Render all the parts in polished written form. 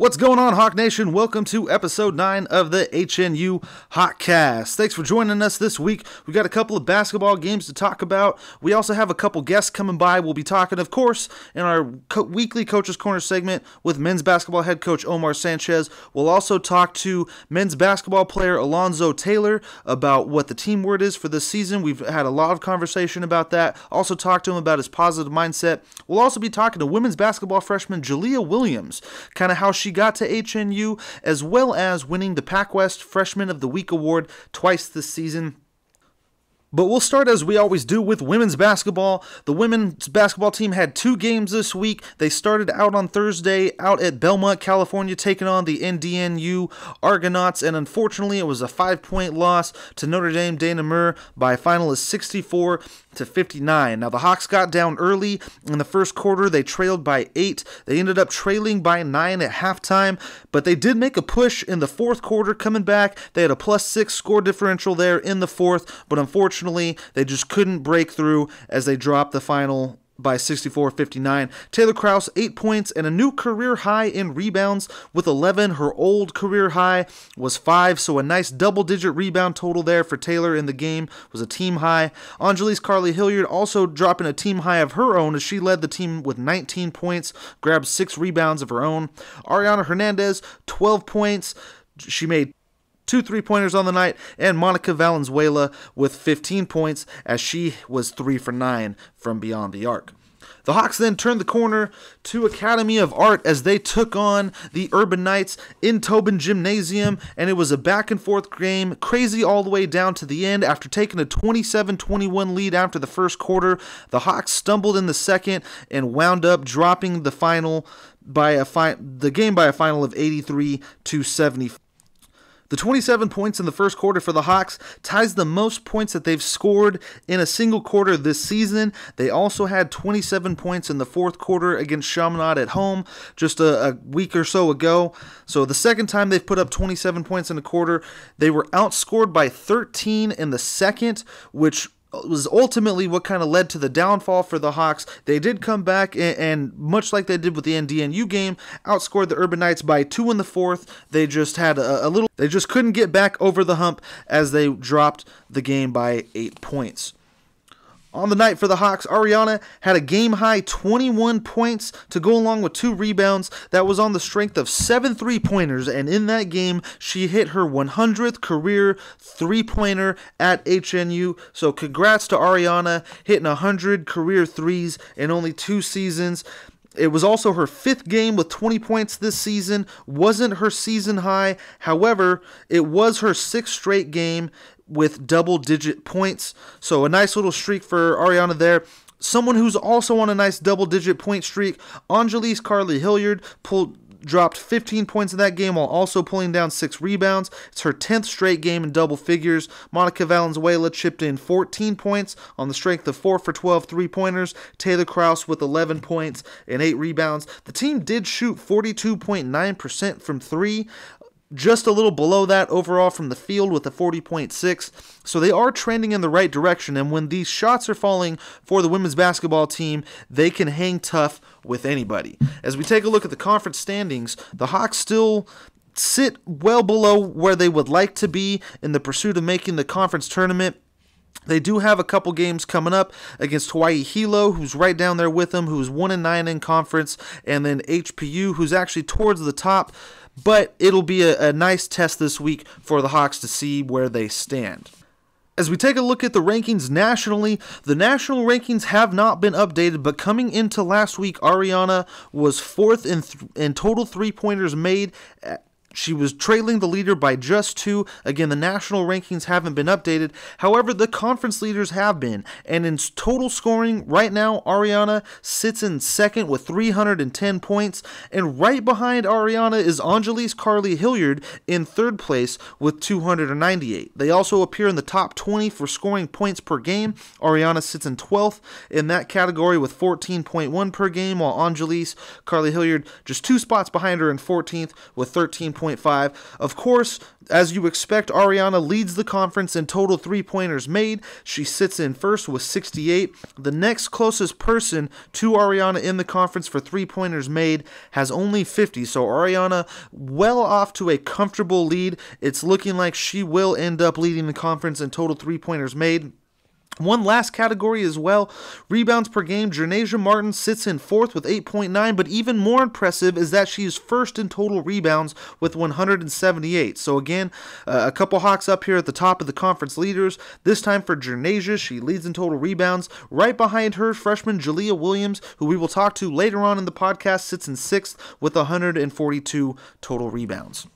What's going on, Hawk Nation? Welcome to episode 9 of the HNU HawkCast. Thanks for joining us this week. We got a couple of basketball games to talk about. We also have a couple guests coming by. We'll be talking, of course, in our weekly Coach's Corner segment with men's basketball head coach Omar Sanchez. We'll also talk to men's basketball player Alonzo about what the team word is for this season. We've had a lot of conversation about that. Also talk to him about his positive mindset. We'll also be talking to women's basketball freshman Jaliah Williams, kind of how she got to HNU, as well as winning the Pac West Freshman of the Week award twice this season. But we'll start, as we always do, with women's basketball. The women's basketball team had 2 games this week. They started out on Thursday out at Belmont, California, taking on the NDNU Argonauts, and unfortunately it was a 5-point loss to Notre Dame Dana Murr by a final of 64-59. Now, the Hawks got down early in the first quarter. They trailed by 8. They ended up trailing by 9 at halftime, but they did make a push in the fourth quarter, coming back. They had a +6 score differential there in the fourth, but unfortunately they just couldn't break through as they dropped the final by 64-59. Taylor Krause, 8 points and a new career high in rebounds with 11. Her old career high was 5, so a nice double-digit rebound total there for Taylor in the game. Was a team high. Anjali's Carly Hilliard also dropping a team high of her own as she led the team with 19 points, grabbed 6 rebounds of her own. Ariana Hernandez, 12 points. She made 2 3-pointers on the night, and Monica Valenzuela with 15 points as she was 3 for 9 from beyond the arc. The Hawks then turned the corner to Academy of Art as they took on the Urban Knights in Tobin Gymnasium, and it was a back-and-forth game, crazy all the way down to the end. After taking a 27-21 lead after the first quarter, the Hawks stumbled in the second and wound up dropping the game by a final of 83-74. The 27 points in the first quarter for the Hawks ties the most points that they've scored in a single quarter this season. They also had 27 points in the fourth quarter against Chaminade at home just a week or so ago. So the second time they've put up 27 points in a quarter. They were outscored by 13 in the second, which was ultimately what kind of led to the downfall for the Hawks. They did come back and much like they did with the NDNU game, outscored the Urban Knights by 2 in the fourth. They just had they just couldn't get back over the hump as they dropped the game by 8 points. On the night for the Hawks, Ariana had a game-high 21 points to go along with 2 rebounds. That was on the strength of 7 3-pointers, and in that game, she hit her 100th career 3-pointer at HNU. So congrats to Ariana, hitting 100 career threes in only 2 seasons. It was also her 5th game with 20 points this season. Wasn't her season high. However, it was her 6th straight game with double-digit points. So a nice little streak for Ariana there. Someone who's also on a nice double-digit point streak, Anjali's Carly Hilliard, dropped 15 points in that game while also pulling down 6 rebounds. It's her 10th straight game in double figures. Monica Valenzuela chipped in 14 points on the strength of 4 for 12 3-pointers. Taylor Krause with 11 points and 8 rebounds. The team did shoot 42.9% from 3. Just a little below that overall from the field with a 40.6. So they are trending in the right direction, and when these shots are falling for the women's basketball team, they can hang tough with anybody. As we take a look at the conference standings, the Hawks still sit well below where they would like to be in the pursuit of making the conference tournament. They do have a couple games coming up against Hawaii Hilo, who's right down there with them, who's 1-9 in conference, and then HPU, who's actually towards the top. But it'll be a nice test this week for the Hawks to see where they stand. As we take a look at the rankings nationally, the national rankings have not been updated, but coming into last week, Ariana was 4th in total 3-pointers made. She was trailing the leader by just 2. Again, the national rankings haven't been updated. However, the conference leaders have been. And in total scoring, right now, Ariana sits in second with 310 points. And right behind Ariana is Anjali's Carly Hilliard in third place with 298. They also appear in the top 20 for scoring points per game. Ariana sits in 12th in that category with 14.1 per game, while Anjali's Carly Hilliard just 2 spots behind her in 14th with 13.1 3.5. Of course, as you expect, Ariana leads the conference in total three-pointers made. She sits in first with 68. The next closest person to Ariana in the conference for three-pointers made has only 50. So Ariana well off to a comfortable lead. It's looking like she will end up leading the conference in total three-pointers made. One last category as well, rebounds per game. Jernasia Martin sits in fourth with 8.9, but even more impressive is that she is first in total rebounds with 178. So again, a couple Hawks up here at the top of the conference leaders. This time for Jernasia, she leads in total rebounds. Right behind her, freshman Jaliah Williams, who we will talk to later on in the podcast, sits in sixth with 142 total rebounds.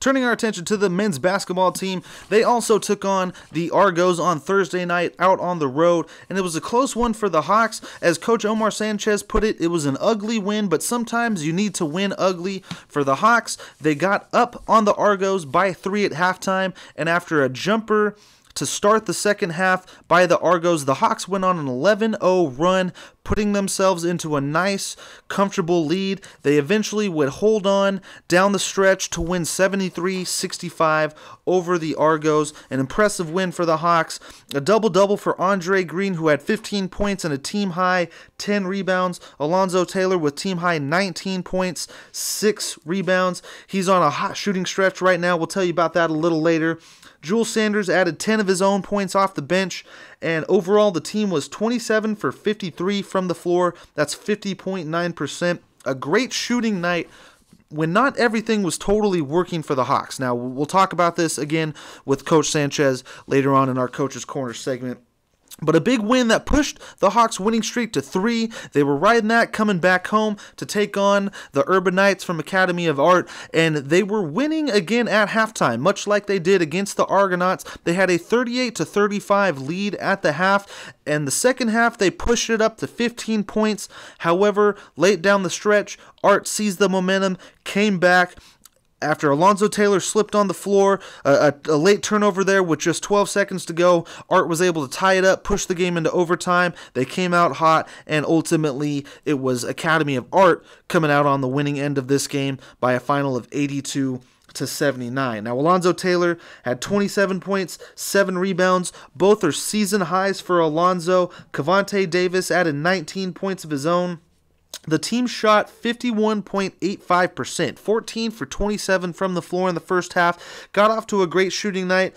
Turning our attention to the men's basketball team, they also took on the Argos on Thursday night out on the road, and it was a close one for the Hawks. As Coach Omar Sanchez put it, it was an ugly win, but sometimes you need to win ugly. For the Hawks, they got up on the Argos by 3 at halftime, and after a jumper to start the second half by the Argos, the Hawks went on an 11-0 run, putting themselves into a nice, comfortable lead. They eventually would hold on down the stretch to win 73-65 over the Argos. An impressive win for the Hawks. A double-double for Andre Green, who had 15 points and a team-high 10 rebounds. Alonzo Taylor with team-high 19 points, 6 rebounds. He's on a hot shooting stretch right now. We'll tell you about that a little later. Jules Sanders added 10 of his own points off the bench, and overall the team was 27 for 53 from the floor. That's 50.9%. A great shooting night when not everything was totally working for the Hawks. Now, we'll talk about this again with Coach Sanchez later on in our Coach's Corner segment. But a big win that pushed the Hawks' winning streak to 3. They were riding that, coming back home to take on the Urban Knights from Academy of Art, and they were winning again at halftime, much like they did against the Argonauts. They had a 38-35 lead at the half, and the second half they pushed it up to 15 points. However, late down the stretch, Art seized the momentum, came back. After Alonzo Taylor slipped on the floor, a late turnover there with just 12 seconds to go, Art was able to tie it up, push the game into overtime. They came out hot, and ultimately it was Academy of Art coming out on the winning end of this game by a final of 82-79. Now, Alonzo Taylor had 27 points, 7 rebounds. Both are season highs for Alonzo. Cavante Davis added 19 points of his own. The team shot 51.85%, 14 for 27 from the floor in the first half. Got off to a great shooting night,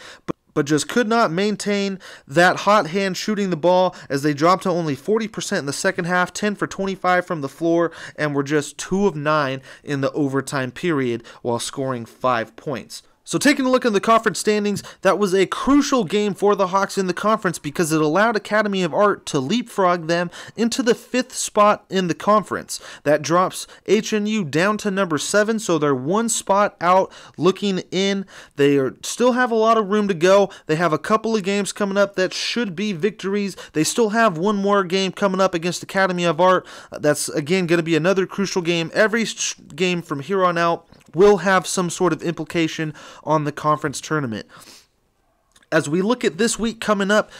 but just could not maintain that hot hand shooting the ball as they dropped to only 40% in the second half, 10 for 25 from the floor, and were just 2 of 9 in the overtime period while scoring 5 points. So taking a look at the conference standings, that was a crucial game for the Hawks in the conference because it allowed Academy of Art to leapfrog them into the 5th spot in the conference. That drops HNU down to number 7, so they're 1 spot out looking in. They still have a lot of room to go. They have a couple of games coming up that should be victories. They still have one more game coming up against Academy of Art. That's, again, going to be another crucial game. Every game from here on out will have some sort of implication on the conference tournament. As we look at this week coming up,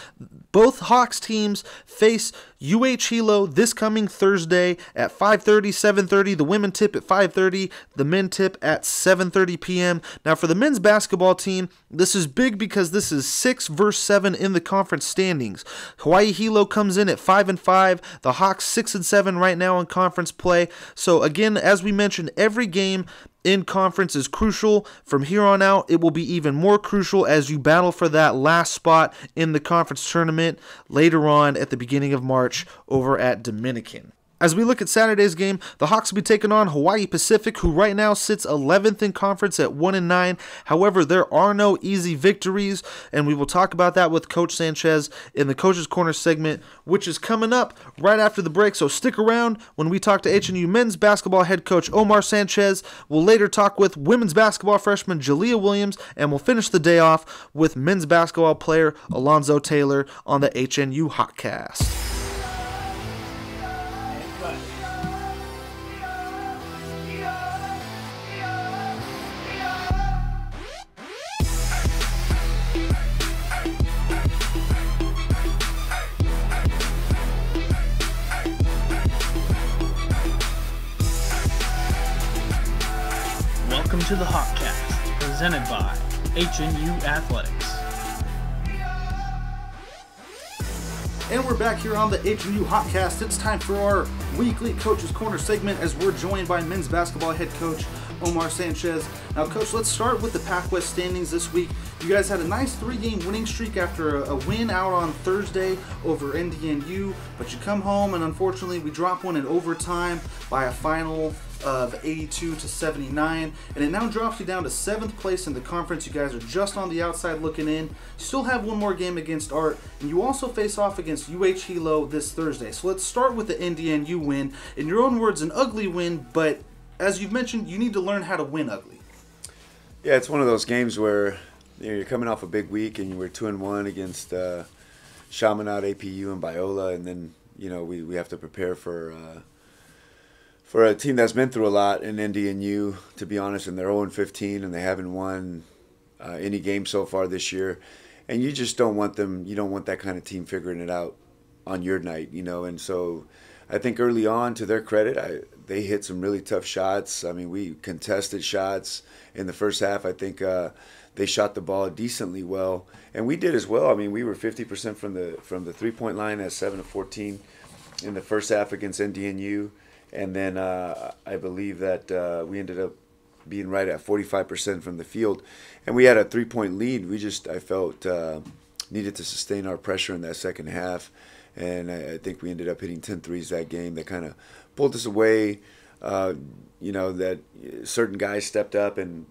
both Hawks teams face UH Hilo this coming Thursday at 5:30, 7:30. The women tip at 5:30, the men tip at 7:30 p.m. Now for the men's basketball team, this is big because this is 6 versus 7 in the conference standings. Hawaii Hilo comes in at 5-5. The Hawks 6-7 right now in conference play. So again, as we mentioned, every game in conference is crucial. From here on out, it will be even more crucial as you battle for that last spot in the conference tournament later on at the beginning of March over at Dominican. As we look at Saturday's game, the Hawks will be taking on Hawaii Pacific, who right now sits 11th in conference at 1-9. However, there are no easy victories, and we will talk about that with Coach Sanchez in the Coach's Corner segment, which is coming up right after the break. So stick around when we talk to HNU men's basketball head coach Omar Sanchez. We'll later talk with women's basketball freshman Jaliah Williams, and we'll finish the day off with men's basketball player Alonzo Taylor on the HNU HawkCast. Welcome to the HawkCast, presented by HNU Athletics. And we're back here on the HNU HawkCast. It's time for our weekly Coach's Corner segment as we're joined by men's basketball head coach Omar Sanchez. Now, Coach, let's start with the Pac-West standings this week. You guys had a nice 3-game winning streak after a win out on Thursday over NDNU, but you come home and unfortunately we drop one in overtime by a final of 82-79, and it now drops you down to 7th place in the conference. You guys are just on the outside looking in. You still have one more game against Art, and you also face off against UH Hilo this Thursday. So let's start with the NDNU win. In your own words, an ugly win, but as you've mentioned, you need to learn how to win ugly. Yeah, it's one of those games where you're coming off a big week and you were 2-1 against Chaminade, APU, and Biola, and then we have to prepare for a team that's been through a lot in NDNU, to be honest, and they're 0-15 and they haven't won any game so far this year. And you just don't want them, you don't want that kind of team figuring it out on your night, and so I think early on, to their credit, they hit some really tough shots. I mean, we contested shots in the first half. I think they shot the ball decently well, and we did as well. I mean, we were 50% from the 3-point line at 7-14 in the first half against NDNU. And then I believe that we ended up being right at 45% from the field. And we had a 3-point lead. I felt, needed to sustain our pressure in that second half. And I think we ended up hitting 10 threes that game that kind of pulled us away. That certain guys stepped up, and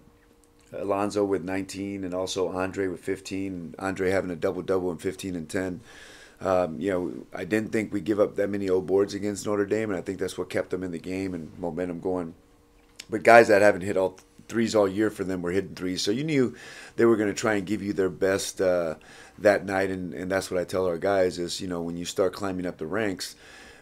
Alonzo with 19 and also Andre with 15. Andre having a double-double in 15 and 10. I didn't think we'd give up that many old boards against Notre Dame, and I think that's what kept them in the game and momentum going. But guys that haven't hit all threes all year for them were hitting threes, so you knew they were going to try and give you their best that night, and that's what I tell our guys is, when you start climbing up the ranks,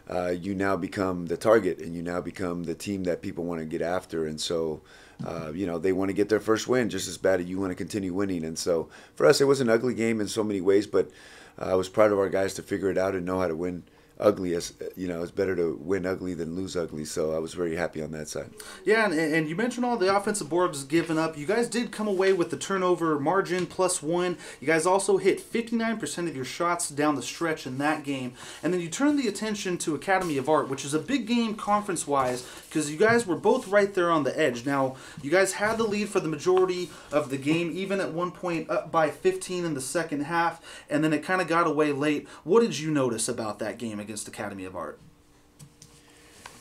you now become the target, and you now become the team that people want to get after, and so they want to get their first win just as bad as you want to continue winning. And so for us, it was an ugly game in so many ways, but I was proud of our guys to figure it out and know how to win ugly. It's better to win ugly than lose ugly. So I was very happy on that side. Yeah, and you mentioned all the offensive boards given up. You guys did come away with the turnover margin +1. You guys also hit 59% of your shots down the stretch in that game. And then you turned the attention to Academy of Art, which is a big game conference-wise because you guys were both right there on the edge. Now, you guys had the lead for the majority of the game, even at one point up by 15 in the second half, and then it kind of got away late. What did you notice about that game against Academy of Art?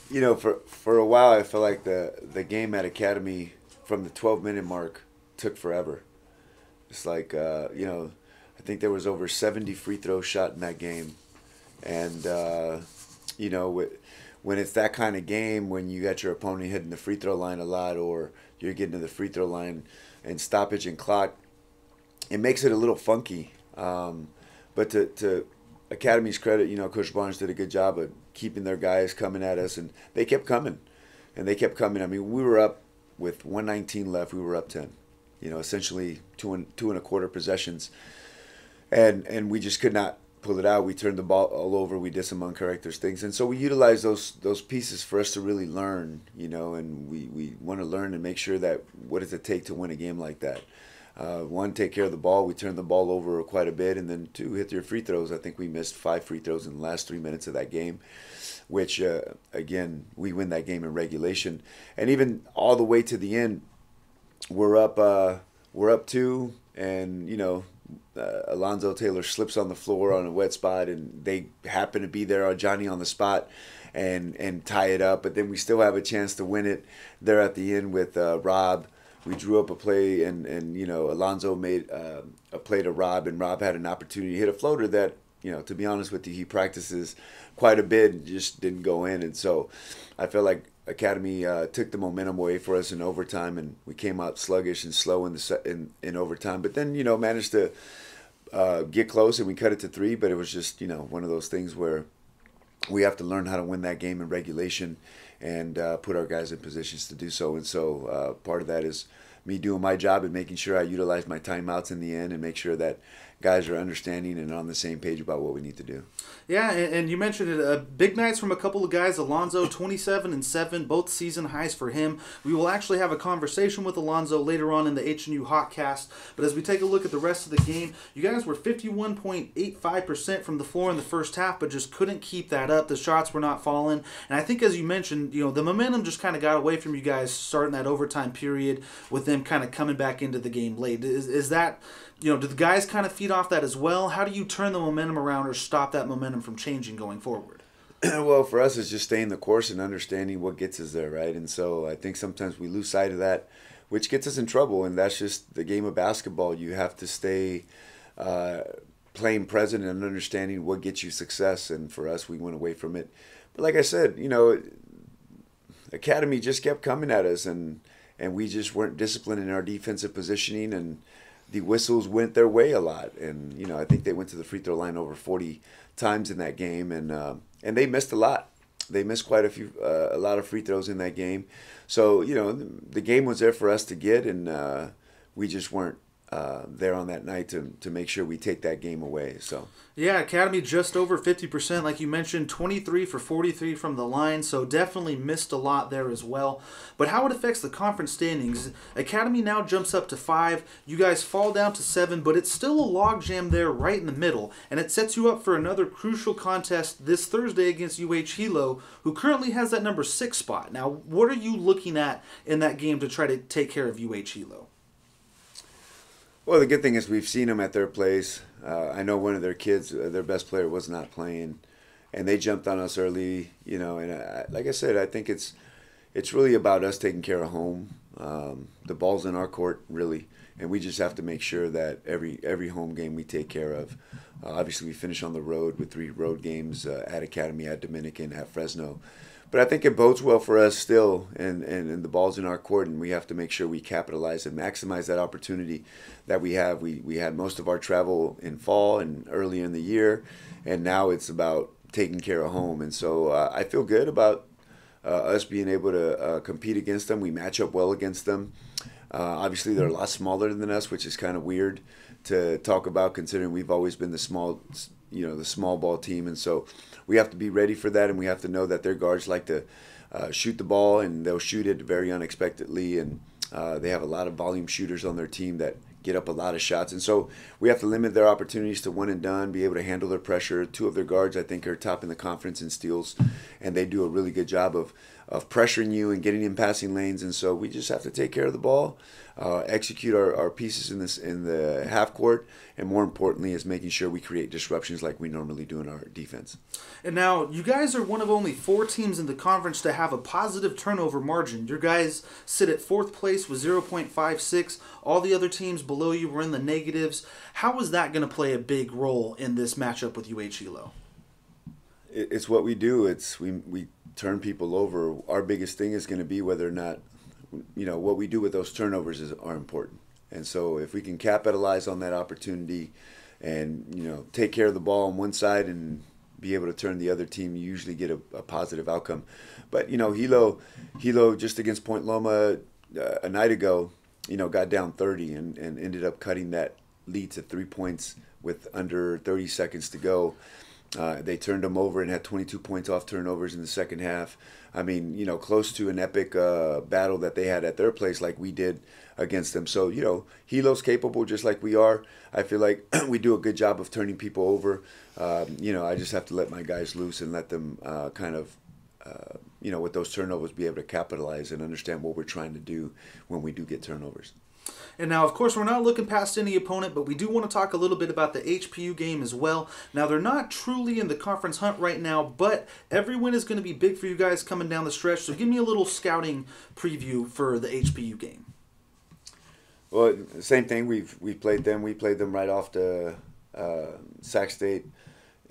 For a while, I felt like the game at Academy from the 12-minute mark took forever. It's like, I think there was over 70 free throws shot in that game. And, when it's that kind of game, when you got your opponent hitting the free throw line a lot, or you're getting to the free throw line and stoppage and clock, it makes it a little funky. But to Academy's credit, Coach Barnes did a good job of keeping their guys coming at us, and they kept coming. I mean, we were up with 119 left. We were up 10. Essentially two and a quarter possessions, and we just could not pull it out. We turned the ball all over. We did some uncharacteristic things, and so we utilized those pieces for us to really learn. And we want to learn and make sure that what does it take to win a game like that. One, take care of the ball. We turned the ball over quite a bit. And then two, hit your free throws. I think we missed 5 free throws in the last 3 minutes of that game, which, again, we win that game in regulation. And even all the way to the end, we're up 2, and, Alonzo Taylor slips on the floor on a wet spot, and they happen to be there on Johnny on the spot and tie it up. But then we still have a chance to win it there at the end with Rob. We drew up a play, and Alonzo made a play to Rob, and Rob had an opportunity to hit a floater that, to be honest with you, he practices quite a bit and just didn't go in. And so I felt like Academy took the momentum away for us in overtime, and we came out sluggish and slow in overtime. But then, managed to get close, and we cut it to 3, but it was just, one of those things where we have to learn how to win that game in regulation and put our guys in positions to do so. And so part of that is me doing my job and making sure I utilize my timeouts in the end and make sure that guys are understanding and on the same page about what we need to do. Yeah, and you mentioned it. Big nights from a couple of guys. Alonzo, 27 and 7, both season highs for him. We will actually have a conversation with Alonzo later on in the HNU HawkCast. But as we take a look at the rest of the game, you guys were 51.85% from the floor in the first half, but just couldn't keep that up. The shots were not falling. And I think, as you mentioned, the momentum just kind of got away from you guys starting that overtime period with them kind of coming back into the game late. Is that... do the guys kind of feed off that as well? How do you turn the momentum around or stop that momentum from changing going forward? Well, for us, it's just staying the course and understanding what gets us there, right? And so I think sometimes we lose sight of that, which gets us in trouble, and that's just the game of basketball. You have to stay playing present and understanding what gets you success, and for us, we went away from it. But like I said, Academy just kept coming at us, and we just weren't disciplined in our defensive positioning, and the whistles went their way a lot. And, I think they went to the free throw line over 40 times in that game, and they missed a lot. They missed quite a lot of free throws in that game. So, the game was there for us to get, and we just weren't there on that night to make sure we take that game away. So yeah, Academy just over 50%, like you mentioned, 23 for 43 from the line, so definitely missed a lot there as well. But how it affects the conference standings, Academy now jumps up to 5, you guys fall down to 7, but it's still a logjam there right in the middle, and it sets you up for another crucial contest this Thursday against Hilo, who currently has that number 6 spot. Now, what are you looking at in that game to try to take care of Hilo? Well, the good thing is we've seen them at their place. I know one of their kids, their best player, was not playing, and they jumped on us early. And like I said, I think it's really about us taking care of home. The ball's in our court, really, and we just have to make sure that every home game we take care of. Obviously, we finish on the road with 3 road games at Academy, at Dominican, at Fresno. But I think it bodes well for us still, and the ball's in our court, and we have to make sure we capitalize and maximize that opportunity that we have. We had most of our travel in fall and early in the year, and now it's about taking care of home. And so I feel good about us being able to compete against them. We match up well against them. Obviously, they're a lot smaller than us, which is kind of weird to talk about, considering we've always been the small ball team, and so we have to be ready for that, and we have to know that their guards like to shoot the ball, and they'll shoot it very unexpectedly, and they have a lot of volume shooters on their team that get up a lot of shots, and so we have to limit their opportunities to one and done, be able to handle their pressure. 2 of their guards, I think, are top in the conference in steals, and they do a really good job of pressuring you and getting in passing lanes, and so we just have to take care of the ball, execute our pieces in the half court, and more importantly is making sure we create disruptions like we normally do in our defense. And now, you guys are one of only 4 teams in the conference to have a positive turnover margin. Your guys sit at 4th place with 0.56. All the other teams below you were in the negatives. How is that going to play a big role in this matchup with Hilo? It's what we do. We turn people over. Our biggest thing is going to be whether or not, what we do with those turnovers are important. And so if we can capitalize on that opportunity and, take care of the ball on one side and be able to turn the other team, you usually get a positive outcome. But, Hilo just against Point Loma a night ago, got down 30 and ended up cutting that lead to 3 points with under 30 seconds to go. They turned them over and had 22 points off turnovers in the second half. I mean, close to an epic battle that they had at their place like we did against them. So, Hilo's capable just like we are. I feel like we do a good job of turning people over. I just have to let my guys loose and let them with those turnovers be able to capitalize and understand what we're trying to do when we do get turnovers. And now, of course, we're not looking past any opponent, but we do want to talk a little bit about the HPU game as well. Now, they're not truly in the conference hunt right now, but every win is going to be big for you guys coming down the stretch. So give me a little scouting preview for the HPU game. Well, same thing. We played them. We played them right off to Sac State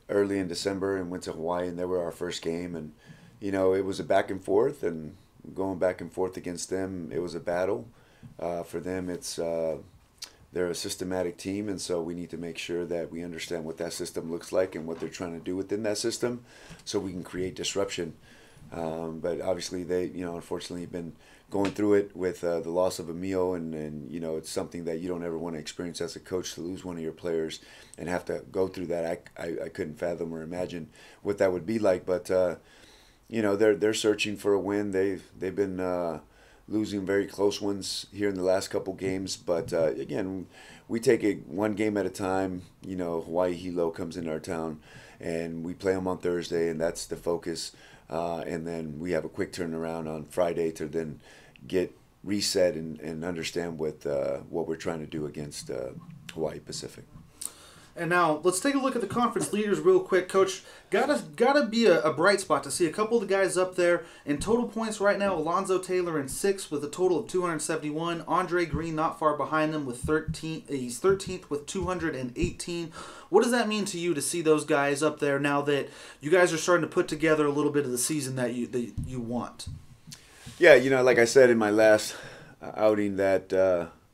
early in December and went to Hawaii, and they were our first game. And, it was a back and forth, and going back and forth against them, it was a battle. For them, they're a systematic team, and so we need to make sure that we understand what that system looks like and what they're trying to do within that system so we can create disruption. But obviously they, unfortunately been going through it with the loss of Emil, and it's something that you don't ever want to experience as a coach, to lose one of your players and have to go through that. I couldn't fathom or imagine what that would be like. But they're searching for a win. They've been losing very close ones here in the last couple games. But again, we take it one game at a time. Hawaii Hilo comes into our town, and we play them on Thursday, and that's the focus. And then we have a quick turnaround on Friday to then get reset and understand what we're trying to do against Hawaii Pacific. And now let's take a look at the conference leaders real quick, Coach. Gotta be a bright spot to see a couple of the guys up there in total points right now. Alonzo Taylor in 6th with a total of 271. Andre Green not far behind him with 13. He's 13th with 218. What does that mean to you to see those guys up there now that you guys are starting to put together a little bit of the season that you want? Yeah, like I said in my last outing, that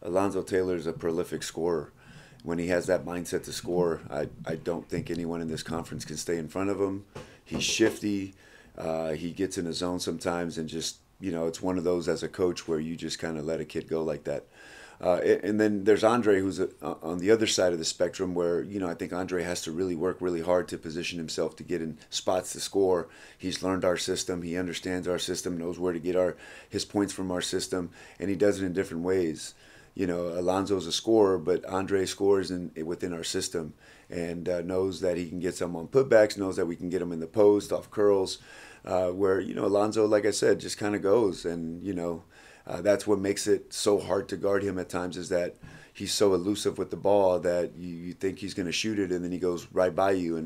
Alonzo Taylor is a prolific scorer. When he has that mindset to score, I don't think anyone in this conference can stay in front of him. He's shifty. He gets in his zone sometimes, and just, it's one of those as a coach where you just kind of let a kid go like that. And then there's Andre, who's on the other side of the spectrum, where, I think Andre has to really work really hard to position himself to get in spots to score. He's learned our system. He understands our system, knows where to get his points from our system, and he does it in different ways. Alonzo's a scorer, but Andre scores within our system, and knows that he can get some on putbacks, knows that we can get him in the post, off curls, where, Alonzo, like I said, just kind of goes. And, that's what makes it so hard to guard him at times, is that he's so elusive with the ball that you think he's going to shoot it, and then he goes right by you.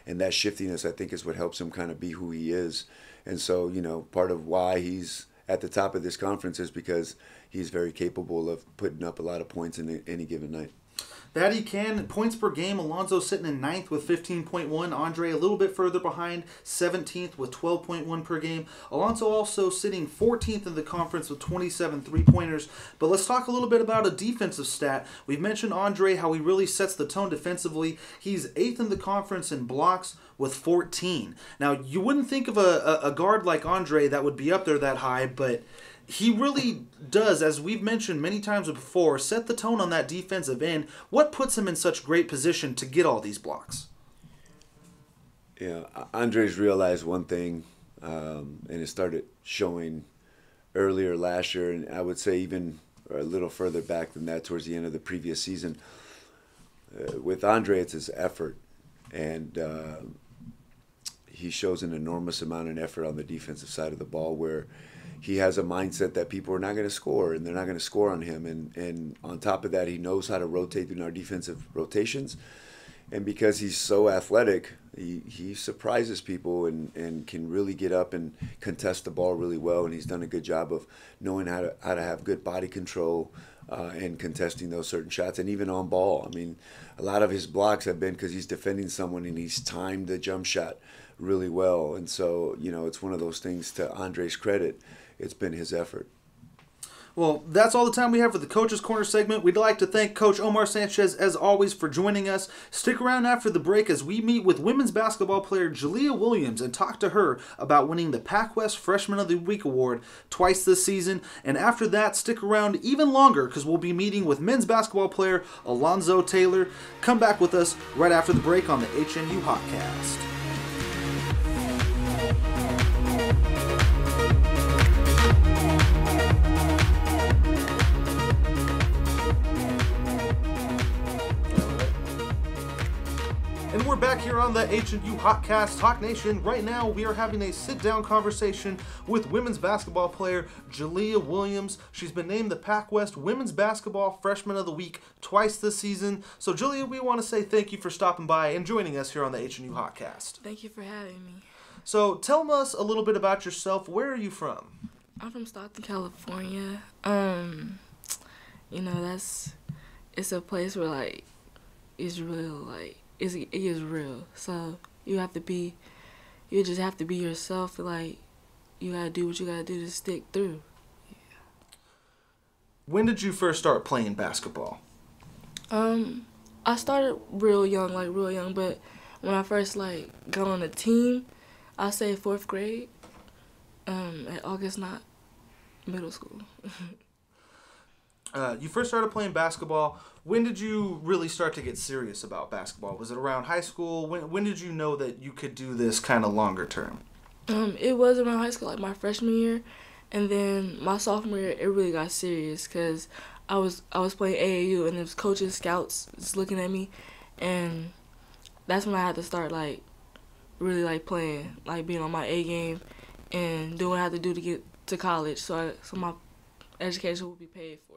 And that shiftiness, I think, is what helps him kind of be who he is. And so, part of why he's at the top of this conference is because he's very capable of putting up a lot of points in any given night. That he can. Points per game, Alonzo sitting in 9th with 15.1. Andre a little bit further behind, 17th with 12.1 per game. Alonzo also sitting 14th in the conference with 27 three-pointers. But let's talk a little bit about a defensive stat. We've mentioned Andre, how he really sets the tone defensively. He's 8th in the conference in blocks with 14. Now, you wouldn't think of a guard like Andre that would be up there that high, but he really does, as we've mentioned many times before, set the tone on that defensive end. What puts him in such great position to get all these blocks? Yeah, Andre's realized one thing, and it started showing earlier last year, and I would say even a little further back than that, towards the end of the previous season. With Andre, it's his effort, and he shows an enormous amount of effort on the defensive side of the ball, where he has a mindset that people are not going to score, and they're not going to score on him. And on top of that, he knows how to rotate in our defensive rotations. And because he's so athletic, he surprises people and can really get up and contest the ball really well. And he's done a good job of knowing how to have good body control and contesting those certain shots, and even on ball. I mean, a lot of his blocks have been because he's defending someone and he's timed the jump shot really well. And so, it's one of those things, to Andre's credit, it's been his effort. Well, that's all the time we have for the Coach's Corner segment. We'd like to thank Coach Omar Sanchez, as always, for joining us. Stick around after the break as we meet with women's basketball player Jaliah Williams and talk to her about winning the Pac-West Freshman of the Week award twice this season. And after that, stick around even longer because we'll be meeting with men's basketball player Alonzo Taylor. Come back with us right after the break on the HNU HawkCast. And we're back here on the HNU HawkCast, Hawk Nation. Right now, we are having a sit-down conversation with women's basketball player Jaliah Williams. She's been named the Pac-West Women's Basketball Freshman of the Week twice this season. So, Jaliah, we want to say thank you for stopping by and joining us here on the HNU HawkCast. Thank you for having me. So, tell us a little bit about yourself. Where are you from? I'm from Stockton, California. It's a place where, it's real, it is real. So you just have to be yourself. You gotta do what you gotta do to stick through. Yeah. When did you first start playing basketball? I started real young, but when I first got on the team, I say 4th grade. At August Knott Middle School. You first started playing basketball. When did you really start to get serious about basketball? Was it around high school? When did you know that you could do this kind of longer term? It was around high school, like my freshman year, and then my sophomore year, it really got serious because I was playing AAU, and there's coaches, scouts just looking at me, and that's when I had to start like really like playing, like being on my A game, and doing what I had to do to get to college, so my education would be paid for.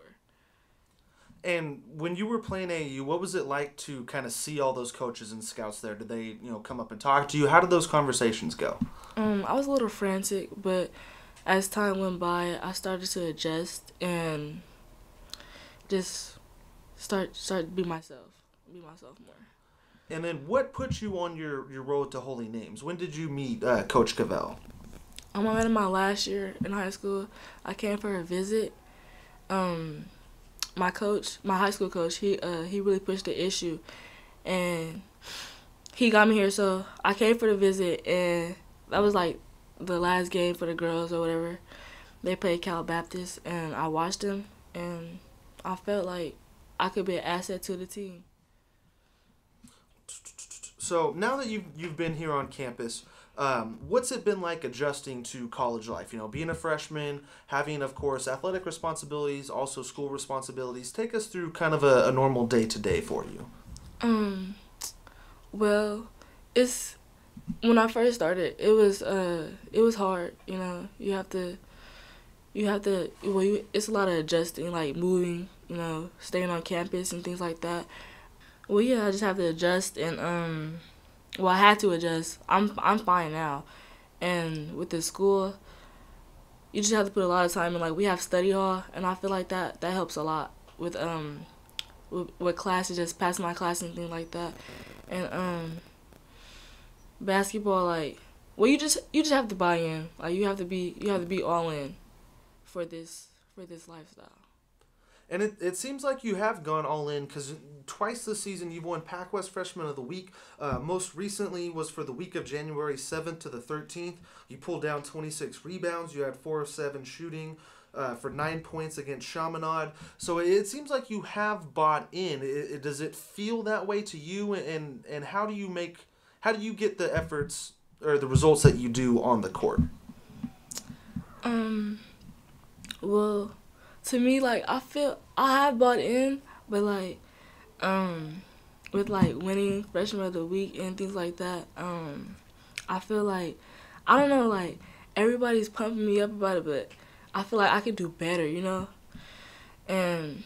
And when you were playing AAU, what was it like to kind of see all those coaches and scouts there? Did they, come up and talk to you? How did those conversations go? I was a little frantic, but as time went by, I started to adjust and just start to be myself more. And then what put you on your road to holy names? When did you meet Coach Cavell? I met him my last year in high school. I came for a visit. My high school coach, he really pushed the issue, and he got me here. So I came for the visit, and that was like the last game for the girls or whatever. They played Cal Baptist, and I watched them, and I felt like I could be an asset to the team. So now that you've been here on campus, what's it been like adjusting to college life? Being a freshman, having, of course, athletic responsibilities, also school responsibilities. Take us through kind of a normal day-to-day for you. Well, it's when I first started, it was hard. It's a lot of adjusting, like moving, staying on campus and things like that. Well, yeah, I just have to adjust, and I had to adjust. I'm fine now, and with the school, you just have to put a lot of time in. Like, we have study hall, and I feel like that helps a lot with classes, just passing my class and things like that. And basketball, like, well, you just have to buy in. Like, you have to be all in for this lifestyle. And it seems like you have gone all in because twice this season you've won PacWest Freshman of the Week. Most recently was for the week of January 7th to the 13th. You pulled down 26 rebounds. You had 4 of 7 shooting for 9 points against Chaminade. So it seems like you have bought in. Does it feel that way to you? And how do you get the efforts or the results that you do on the court? Well, to me, like, I feel I have bought in, but like, with like winning Freshman of the Week and things like that, I feel like, I don't know, like, everybody's pumping me up about it, but I feel like I could do better, and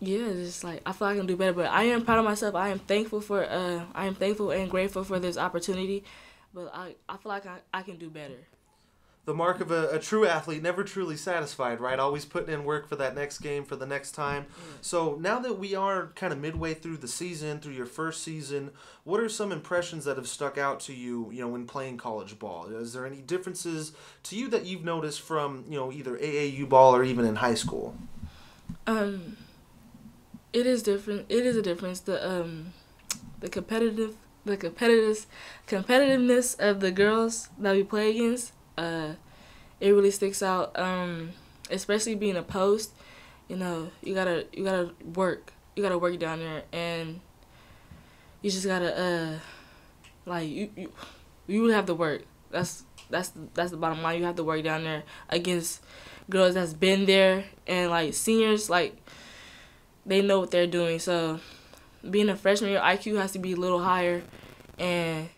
yeah, just like I feel like I can do better. But I am proud of myself. I am thankful and grateful for this opportunity, but I feel like I can do better. The mark of a true athlete, never truly satisfied, right? Always putting in work for that next game, for the next time. So now that we are kind of midway through the season, through your first season, what are some impressions that have stuck out to you, when playing college ball? Is there any differences to you that you've noticed from, either AAU ball or even in high school? It is different. It is a difference. The competitiveness of the girls that we play against. It really sticks out, especially being a post. You gotta work. You gotta work down there, and you just gotta you really have to work. That's the bottom line. You have to work down there against girls that's been there, and like seniors, like they know what they're doing. So being a freshman, your IQ has to be a little higher, and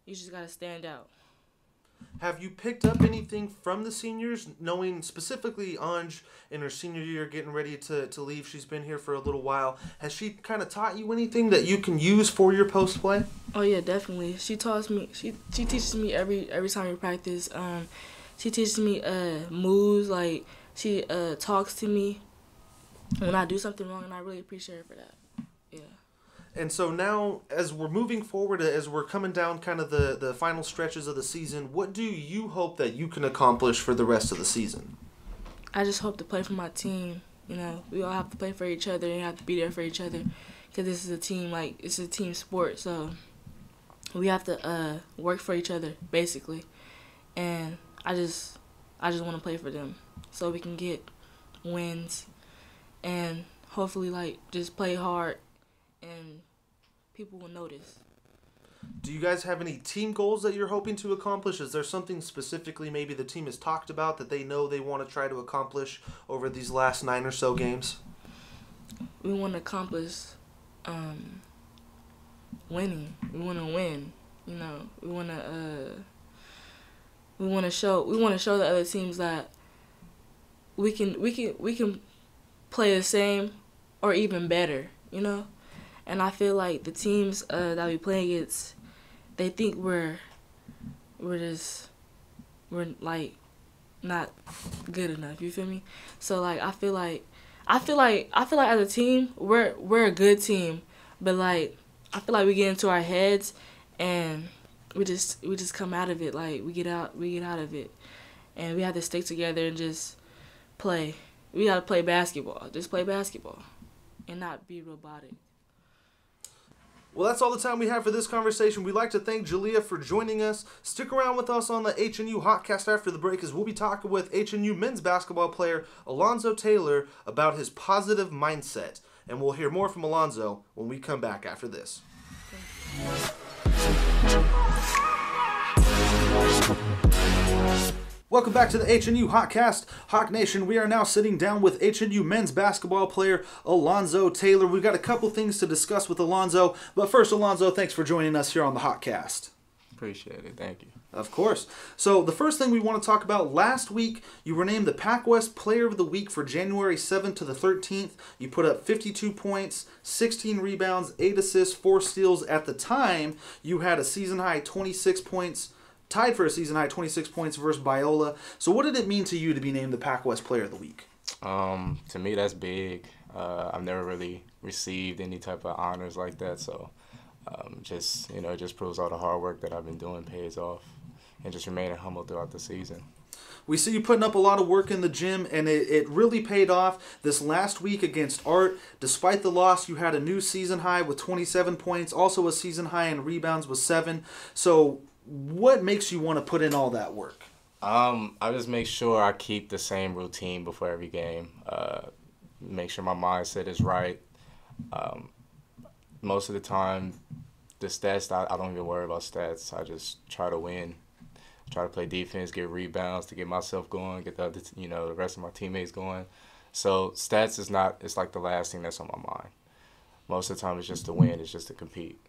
you just gotta stand out. Have you picked up anything from the seniors, knowing specifically Anj in her senior year getting ready to leave? She's been here for a little while. Has she kind of taught you anything that you can use for your post play? Oh yeah, definitely. She taught me. She teaches me every time we practice. She teaches me moves. Like, she talks to me when I do something wrong, and I really appreciate her for that. Yeah. And so now, as we're moving forward, as we're coming down kind of the final stretches of the season, what do you hope that you can accomplish for the rest of the season? I just hope to play for my team. We all have to play for each other and have to be there for each other, because this is a team. Like, it's a team sport, so we have to work for each other, basically. And I just want to play for them so we can get wins and hopefully like just play hard and people will notice. Do you guys have any team goals that you're hoping to accomplish? Is there something specifically maybe the team has talked about that they know they want to try to accomplish over these last 9 or so games? We want to accomplish winning. We want to win. You know, we want to show the other teams that we can play the same or even better, you know? And I feel like the teams that we play against, they think we're like not good enough. You feel me? So like I feel like as a team we're a good team, but like I feel like we get into our heads and we just come out of it. Like we get out of it, and we have to stick together and just play. We gotta play basketball. Just play basketball, and not be robotic. Well, that's all the time we have for this conversation. We'd like to thank Jaliah for joining us. Stick around with us on the HNU HawkCast after the break, as we'll be talking with HNU men's basketball player Alonzo Taylor about his positive mindset. And we'll hear more from Alonzo when we come back after this. Welcome back to the HNU HawkCast. Hawk Nation, we are now sitting down with HNU men's basketball player Alonzo Taylor. We've got a couple things to discuss with Alonzo, but first, Alonzo, thanks for joining us here on the HawkCast. Appreciate it. Thank you. Of course. So the first thing we want to talk about, last week you were named the Pac West Player of the Week for January 7th to the 13th. You put up 52 points, 16 rebounds, 8 assists, 4 steals. At the time, you had a season-high 26 points, tied for a season-high 26 points versus Biola. So what did it mean to you to be named the Pac West Player of the Week? To me, that's big. I've never really received any type of honors like that, so it just proves all the hard work that I've been doing pays off, and just remaining humble throughout the season. We see you putting up a lot of work in the gym, and it really paid off this last week against Art. Despite the loss, you had a new season high with 27 points, also a season high in rebounds with 7. So what makes you want to put in all that work? I just make sure I keep the same routine before every game. Make sure my mindset is right. Most of the time, the stats, I don't even worry about stats. I just try to win, try to play defense, get rebounds to get myself going, get the rest of my teammates going. So stats it's like the last thing that's on my mind. Most of the time, it's just to win. It's just to compete.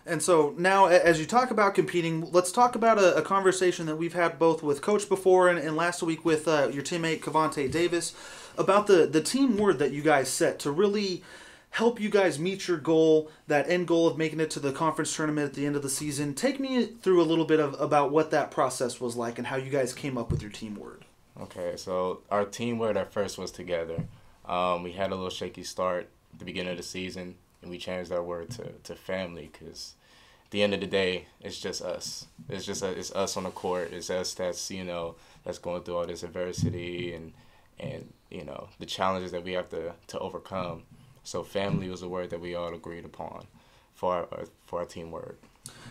And so now, as you talk about competing, let's talk about a conversation that we've had both with Coach before and last week with your teammate Cavante Davis about the team word that you guys set to really help you guys meet your goal, that end goal of making it to the conference tournament at the end of the season. Take me through a little bit about what that process was like and how you guys came up with your team word. Okay, so our team word at first was together. We had a little shaky start at the beginning of the season, and we changed our word to family, because at the end of the day, it's just us. It's us on the court. It's us that's going through all this adversity and the challenges that we have to overcome. So family was a word that we all agreed upon for our team word.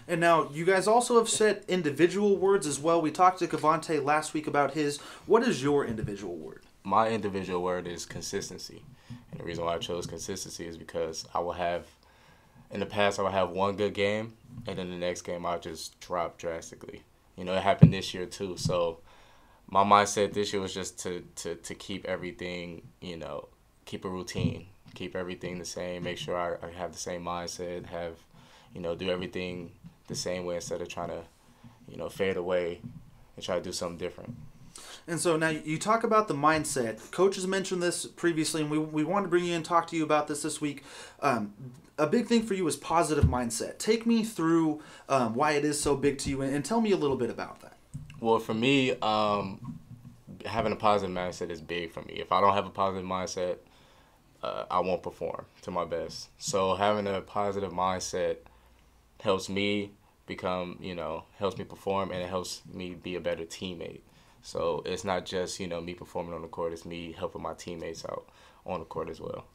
And now you guys also have set individual words as well. We talked to Cavante last week about his. What is your individual word? My individual word is consistency. And the reason why I chose consistency is because in the past, I would have one good game, and then the next game I'll just drop drastically. It happened this year too. So my mindset this year was just to keep everything, keep a routine, keep everything the same, make sure I have the same mindset, do everything the same way instead of trying to, fade away and try to do something different. And so now you talk about the mindset. Coach has mentioned this previously, and we wanted to bring you in and talk to you about this week. A big thing for you is positive mindset. Take me through why it is so big to you, and tell me a little bit about that. Well, for me, having a positive mindset is big for me. If I don't have a positive mindset, I won't perform to my best. So having a positive mindset helps me helps me perform, and it helps me be a better teammate. So it's not just, me performing on the court, it's me helping my teammates out on the court as well.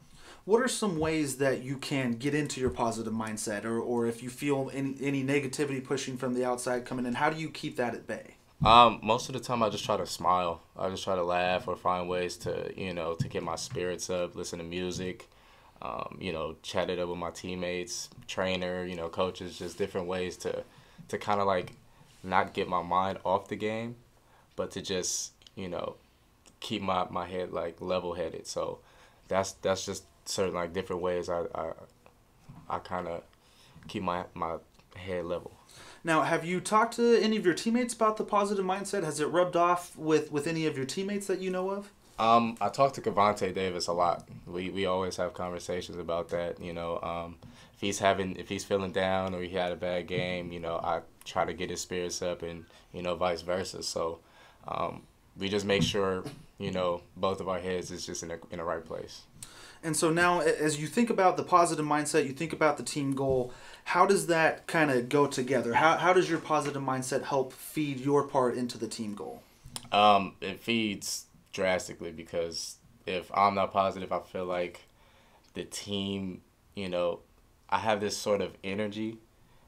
What are some ways that you can get into your positive mindset, or if you feel any negativity pushing from the outside coming in, how do you keep that at bay? Most of the time I just try to smile. I just try to laugh or find ways to, to get my spirits up, listen to music, chat it up with my teammates, trainer, coaches, just different ways to kind of like not get my mind off the game, but to just, keep my head like level headed. So that's just certain like different ways I kind of keep my head level. Now, have you talked to any of your teammates about the positive mindset? Has it rubbed off with any of your teammates that you know of? I talk to Cavante Davis a lot. We always have conversations about that. If he's feeling down or he had a bad game, I try to get his spirits up, and vice versa. So we just make sure both of our heads is just in the right place. And so now, as you think about the positive mindset, you think about the team goal, how does that kind of go together? How does your positive mindset help feed your part into the team goal? It feeds drastically, because if I'm not positive, I feel like the team, I have this sort of energy,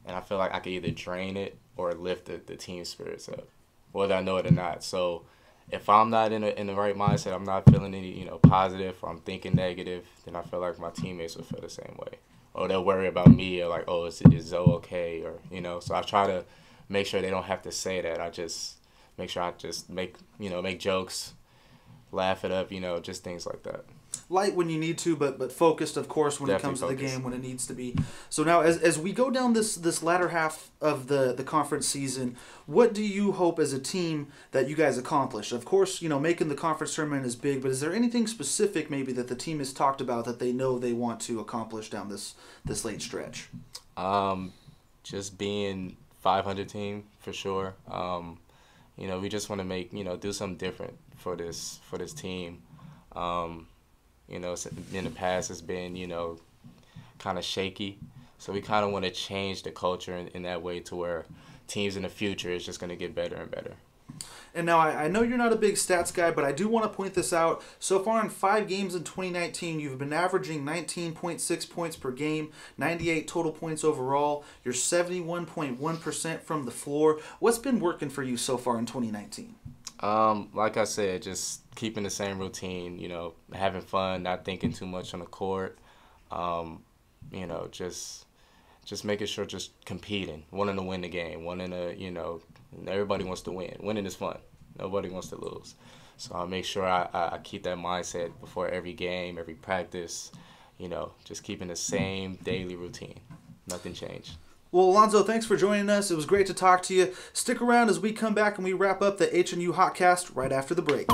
and I feel like I can either drain it or lift the team spirits up, whether I know it or not. So if I'm not in the right mindset, I'm not feeling any, positive, or I'm thinking negative, then I feel like my teammates will feel the same way. Or they'll worry about me, or like, oh, is Zoe okay? Or, so I try to make sure they don't have to say that. I just make sure I just make jokes, laugh it up, just things like that. Light when you need to, but focused, of course, when Definitely it comes to the focused. game, when it needs to be. So now, as we go down this latter half of the conference season, what do you hope as a team that you guys accomplish? Of course, making the conference tournament is big, but is there anything specific maybe that the team has talked about that they know they want to accomplish down this late stretch? Just being 500 team for sure. We just want to make do something different for this team. In the past it's been, kind of shaky. So we kind of want to change the culture in that way to where teams in the future is just going to get better and better. And now, I know you're not a big stats guy, but I do want to point this out. So far in 5 games in 2019, you've been averaging 19.6 points per game, 98 total points overall. You're 71.1% from the floor. What's been working for you so far in 2019? Like I said, just keeping the same routine, having fun, not thinking too much on the court, just making sure, just competing, wanting to win the game, wanting to, everybody wants to win. Winning is fun. Nobody wants to lose. So I make sure I keep that mindset before every game, every practice, just keeping the same daily routine. Nothing changed. Well, Alonzo, thanks for joining us. It was great to talk to you. Stick around as we come back and we wrap up the HNU HawkCast right after the break.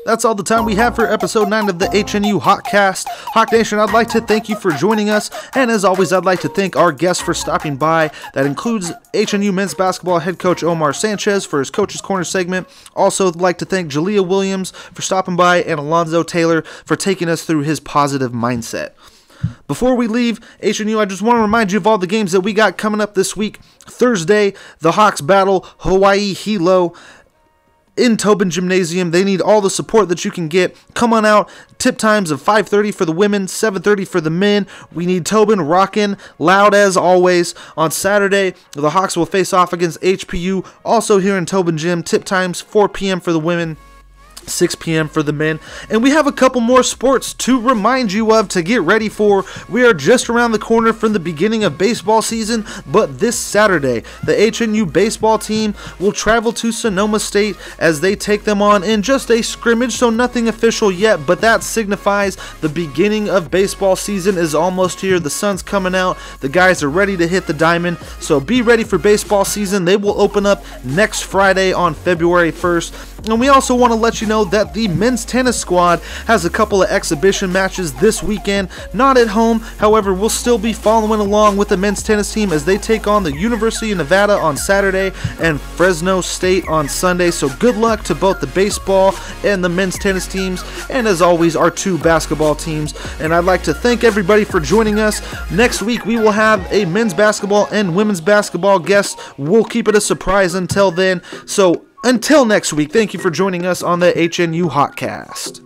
That's all the time we have for episode 9 of the HNU HawkCast. Hawk Nation, I'd like to thank you for joining us, and as always, I'd like to thank our guests for stopping by. That includes HNU men's basketball head coach Omar Sanchez for his Coach's Corner segment. Also, I'd like to thank Jaliah Williams for stopping by, and Alonzo Taylor for taking us through his positive mindset. Before we leave HNU, I just want to remind you of all the games that we got coming up this week. Thursday, the Hawks battle Hawaii Hilo in Tobin Gymnasium. They need all the support that you can get. Come on out. Tip times of 5:30 for the women, 7:30 for the men. We need Tobin rocking loud as always. On Saturday, the Hawks will face off against HPU, also here in Tobin Gym. Tip times 4 p.m. for the women, 6 p.m. for the men. And we have a couple more sports to remind you of to get ready for. We are just around the corner from the beginning of baseball season, but this Saturday, the HNU baseball team will travel to Sonoma State as they take them on in just a scrimmage, so nothing official yet, but that signifies the beginning of baseball season is almost here. The sun's coming out. The guys are ready to hit the diamond, so be ready for baseball season. They will open up next Friday on February 1st. And we also want to let you know that the men's tennis squad has a couple of exhibition matches this weekend, not at home. However, we'll still be following along with the men's tennis team as they take on the University of Nevada on Saturday and Fresno State on Sunday. So good luck to both the baseball and the men's tennis teams, and as always, our 2 basketball teams. And I'd like to thank everybody for joining us. Next week, we will have a men's basketball and women's basketball guest. We'll keep it a surprise until then. So until next week, thank you for joining us on the HNU HawkCast.